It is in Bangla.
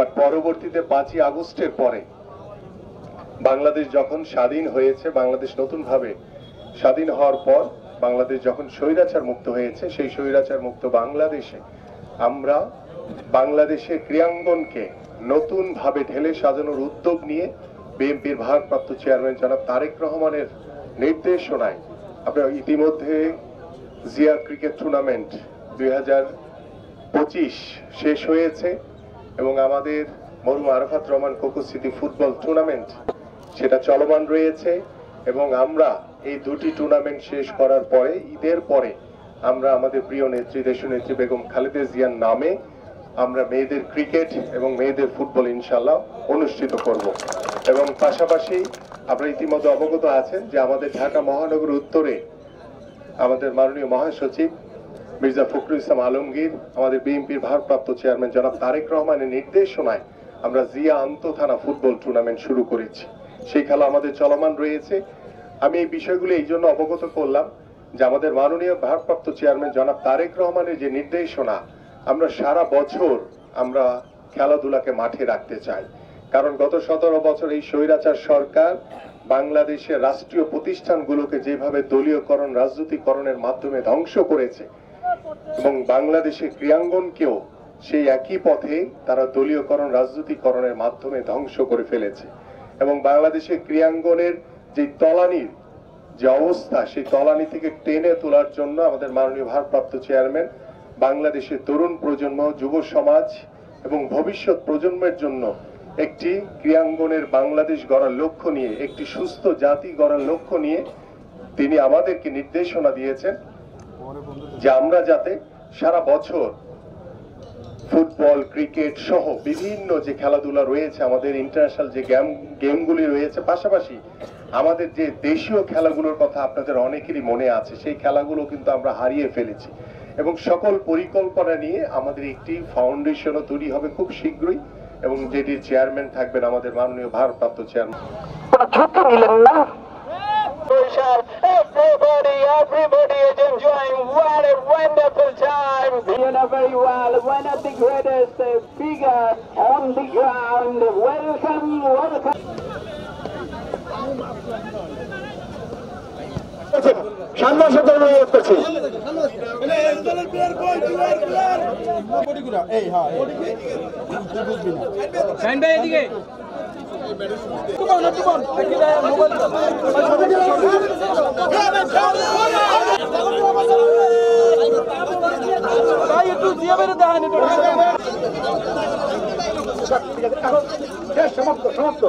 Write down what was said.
বাট পরবর্তীতে 5ই আগস্টের পরে বাংলাদেশ যখন স্বাধীন হয়েছে, বাংলাদেশ নতুনভাবে স্বাধীন হওয়ার পর বাংলাদেশ যখন স্বৈরাচার মুক্ত হয়েছে, সেই স্বৈরাচার মুক্ত বাংলাদেশে আমরা বাংলাদেশের ক্রীড়াঙ্গনকে নতুন ভাবে ঢেলে সাজানোর উদ্যোগ নিয়ে বিএনপির ভারপ্রাপ্ত চেয়ারম্যান জনাব তারেক রহমানের নির্দেশনায় আমরা ইতিমধ্যে জিয়া ক্রিকেট টুর্নামেন্ট 2025 শেষ হয়েছে এবং আমাদের মরহুম আরাফাত রহমান কোকো স্মৃতি ফুটবল টুর্নামেন্ট সেটা চলমান রয়েছে এবং আমরা এই দুটি টুর্নামেন্ট শেষ করার পরে ঈদের পরে আমরা আমাদের প্রিয় নেত্রী দেশনেত্রী বেগম খালেদা জিয়ার নামে আমরা মেয়েদের ক্রিকেট এবং মেয়েদের ফুটবল ইনশাআল্লাহ অনুষ্ঠিত করব এবং পাশাপাশি আপনারা ইতিমধ্যে অবগত আছেন যে আমাদের ঢাকা মহানগর উত্তরে আমাদের মাননীয় মহাসচিব মির্জা ফখরুল ইসলাম আলমগীর, আমাদের বিএনপির ভারপ্রাপ্ত চেয়ারম্যান জনাব তারেক রহমানের নির্দেশনায় আমরা জিয়া আন্তঃথানা ফুটবল টুর্নামেন্ট শুরু করেছি। সেই খেলা আমাদের চলমান রয়েছে। আমি এই বিষয়গুলো এই জন্য অবগত করলাম যে আমাদের মাননীয় ভারপ্রাপ্ত চেয়ারম্যান জনাব তারেক রহমানের যে নির্দেশনা, আমরা সারা বছর আমরা খেলাধুলাকে মাঠে রাখতে চাই। কারণ গত 17 বছর এই স্বৈরাচার সরকার বাংলাদেশের রাষ্ট্রীয় প্রতিষ্ঠানগুলোকে যেভাবে দলীয়করণ রাজনীতিকরণের মাধ্যমে ধ্বংস করেছে এবং বাংলাদেশের ক্রীড়াঙ্গনকেও সেই একই পথে তারা দলীয়করণ রাজনীতিকরণের মাধ্যমে ধ্বংস করে ফেলেছে এবং বাংলাদেশের ক্রীড়াঙ্গনের যে তলানির যে অবস্থা, সেই তলানি থেকে টেনে তোলার জন্য আমাদের মাননীয় ভারপ্রাপ্ত চেয়ারম্যান বাংলাদেশের তরুণ প্রজন্ম, যুব সমাজ এবং ভবিষ্যৎ প্রজন্মের জন্য একটি ক্রীড়াঙ্গনের বাংলাদেশ গড়ার লক্ষ্য নিয়ে, একটি সুস্থ জাতি গড়ার লক্ষ্য নিয়ে তিনি আমাদেরকে নির্দেশনা দিয়েছেন যে আমরা যাতে সারা বছর ফুটবল, ক্রিকেট সহ বিভিন্ন যে খেলাধুলা রয়েছে, আমাদের ইন্টারন্যাশনাল যে গেমগুলি রয়েছে, পাশাপাশি আমাদের যে দেশীয় খেলাগুলোর কথা আপনাদের অনেকেরই মনে আছে, সেই খেলাগুলো কিন্তু আমরা হারিয়ে ফেলেছি এবং সকল পরিকল্পনা নিয়ে আমাদের একটি ফাউন্ডেশনও তৈরি হবে খুব শীঘ্রই এবং যেটির চেয়ারম্যান থাকবেন আমাদের মাননীয় ভারপ্রাপ্ত chairman. Everybody is enjoying. What a wonderful time. You know very well, one of the greatest figure on the ground. Welcome, welcome. সমাপ্ত